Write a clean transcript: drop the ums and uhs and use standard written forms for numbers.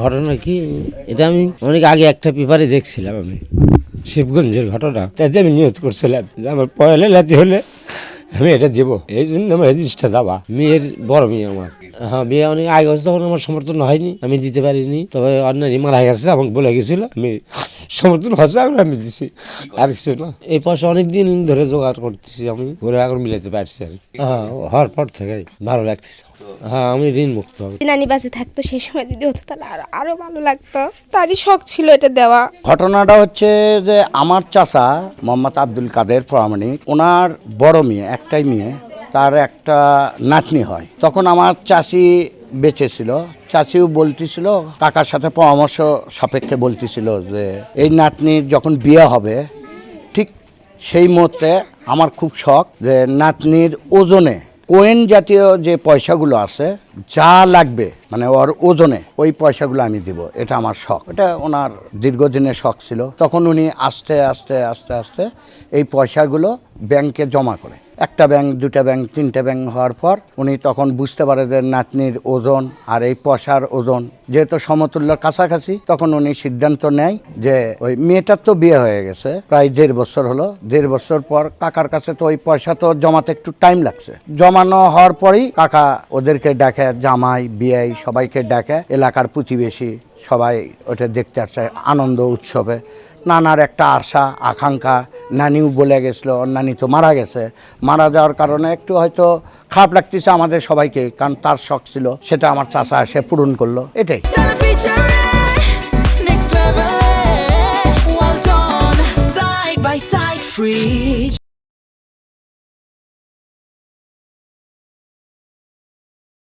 ঘটনা কি, এটা আমি অনেক আগে একটা পেপারে দেখছিলাম, আমি শিবগঞ্জের ঘটনা। তাতে আমি নিয়োগ করছিলাম যে আমার পয়লা লাতি হলে আমি এটা দেবো, এই জন্য আমার এই জিনিসটা দেওয়া। মেয়ের বড় মেয়ে আমার, হ্যাঁ বিয়ে অনেক আগে হচ্ছে, তখন আমার সমর্থন হয়নি, আমি দিতে পারিনি। তবে অন্যান্য মারা গেছে, আমাকে বলে গেছিল, আমি সমর্থন হচ্ছে আমি দিছি, আর কিছু না। এই পয়সা অনেকদিন ধরে জোগাড় করতেছি, আমি ঘুরে এখন মিলাতে পারছি আর কি। হ্যাঁ, হওয়ার পর থেকে ভালো লাগছে। হ্যাঁ, আমি ঋণ মুক্ত হবে। নানি বাজে থাকতো সেই সময় যদি হতো তাহলে আরো ভালো লাগতো, তারই শখ ছিল এটা দেওয়া। ঘটনাটা হচ্ছে যে আমার চাচা মোহাম্মদ আব্দুল কাদের প্রামাণিক, ওনার বড় মেয়ে, একটাই মেয়ে, তার একটা নাতনি হয়। তখন আমার চাচি বেঁচে ছিল, চাচিও বলতেছিল, কাকার সাথে পরামর্শ সাপেক্ষে বলতেছিল যে এই নাতনির যখন বিয়ে হবে ঠিক সেই মুহূর্তে আমার খুব শখ যে নাতনির ওজনে কোয়েন জাতীয় যে পয়সাগুলো আছে যা লাগবে, মানে ওর ওজনে ওই পয়সাগুলো আমি দিব, এটা আমার শখ। এটা ওনার দীর্ঘদিনের শখ ছিল। তখন উনি আস্তে আস্তে আস্তে আস্তে এই পয়সাগুলো ব্যাংকে জমা করে, একটা ব্যাংক, দুটা ব্যাংক, তিনটা ব্যাংক হওয়ার পর উনি তখন বুঝতে পারে যে নাতনির ওজন আর এই পয়সার ওজন যেহেতু সমতুল্যর কাছাকাছি, তখন উনি সিদ্ধান্ত নেয় যে ওই মেয়েটার তো বিয়ে হয়ে গেছে প্রায় 1.5 বছর হলো, 1.5 বছর পর কাকার কাছে তো ওই পয়সা তো জমাতে একটু টাইম লাগছে। জমানো হওয়ার পরই কাকা ওদেরকে ডাকে, জামাই বিয়াই সবাইকে ডাকে, এলাকার প্রতিবেশী সবাই ওটা দেখতে আসছে আনন্দ উৎসবে। নানার একটা আশা আকাঙ্ক্ষা, নানিও বলে গেছিলো, নানি তো মারা গেছে, মারা যাওয়ার কারণে একটু হয়তো খারাপ লাগতেছে আমাদের সবাইকে, কারণ তার শখ ছিল, সেটা আমার চাচা এসে পূরণ করলো, এটাই।